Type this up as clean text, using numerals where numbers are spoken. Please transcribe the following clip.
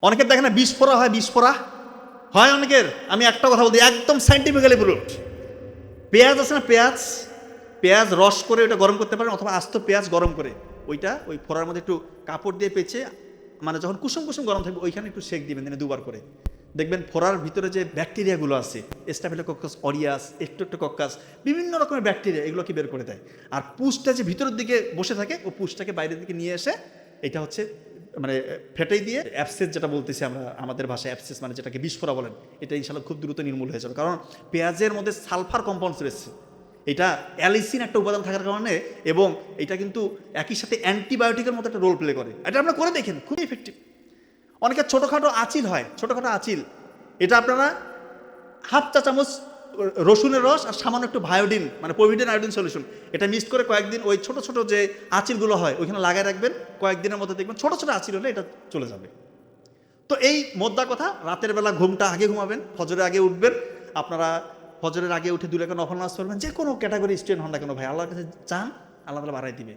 অনেকের দেখে না বিস্ফোরা হয়, বিস্ফোরা হয় অনেকের। আমি একটা কথা বলতে একদম সাইন্টিফিক্যালি প্রুভড। পেঁয়াজ আছে না, পেঁয়াজ পেঁয়াজ রস করে ওটা গরম করতে পারেন, অথবা আস্ত পেঁয়াজ গরম করে ওই ফোড়ার মধ্যে একটু কাপড় দিয়ে পেঁচে, মানে যখন কুসুম কুসুম গরম থাকবে ওইখানে একটু সেক দিবেন দিনে 2 বার করে। দেখবেন ফোড়ার ভিতরে যে ব্যাকটেরিয়াগুলো আছে, স্টাফিলোকক্কাস অরিয়াস, স্ট্রেপ্টোকক্কাস, বিভিন্ন রকমের ব্যাকটেরিয়া, এগুলো কি বের করে দেয়। আর পুষ্টা যে ভিতরের দিকে বসে থাকে, ও পুষ্টাকে বাইরের দিকে নিয়ে এসে এটা হচ্ছে মানে ফেটাই দিয়ে অ্যাবসেস যেটা বলতেছি আমরা আমাদের ভাষায়, অ্যাবসেস মানে যেটাকে বিস্ফোরা বলেন, এটা ইনশাল্লাহ খুব দ্রুত নির্মূল হয়ে যাবে। কারণ পেঁয়াজের মধ্যে সালফার কম্পাউন্ডস রয়েছে, এটা অ্যালিসিন একটা উপাদান থাকার কারণে, এবং এটা কিন্তু একই সাথে অ্যান্টিবায়োটিকের মতো একটা রোল প্লে করে। এটা আপনারা করে দেখেন, খুবই এফেক্টিভ। অনেকের ছোটোখাটো আঁচিল হয়, ছোটোখাটো আঁচিল, এটা আপনারা হাফ চা চামচ রসুনের রস আর সামান্য একটু ভায়োডিন মানে পভিডিন আয়োডিন সলিউশন, এটা মিক্সড করে কয়েকদিন ওই ছোটো ছোটো যে আঁচিলগুলো হয় ওইখানে লাগায় রাখবেন। কয়েকদিনের মধ্যে দেখবেন ছোটো ছোটো আঁচিল হলে এটা চলে যাবে। তো এই মোদ্দা কথা, রাতের বেলা ঘুমটা আগে ঘুমাবেন, ফজরের আগে উঠবেন। আপনারা ফজরের আগে উঠে 2 রাকাত নফল নামাজ পড়বেন। যে কোনো ক্যাটাগরি স্টুডেন্ট হন না কেন ভাই, আল্লাহর কাছে চান, আল্লাহ তাআলা বাড়াই দিবে।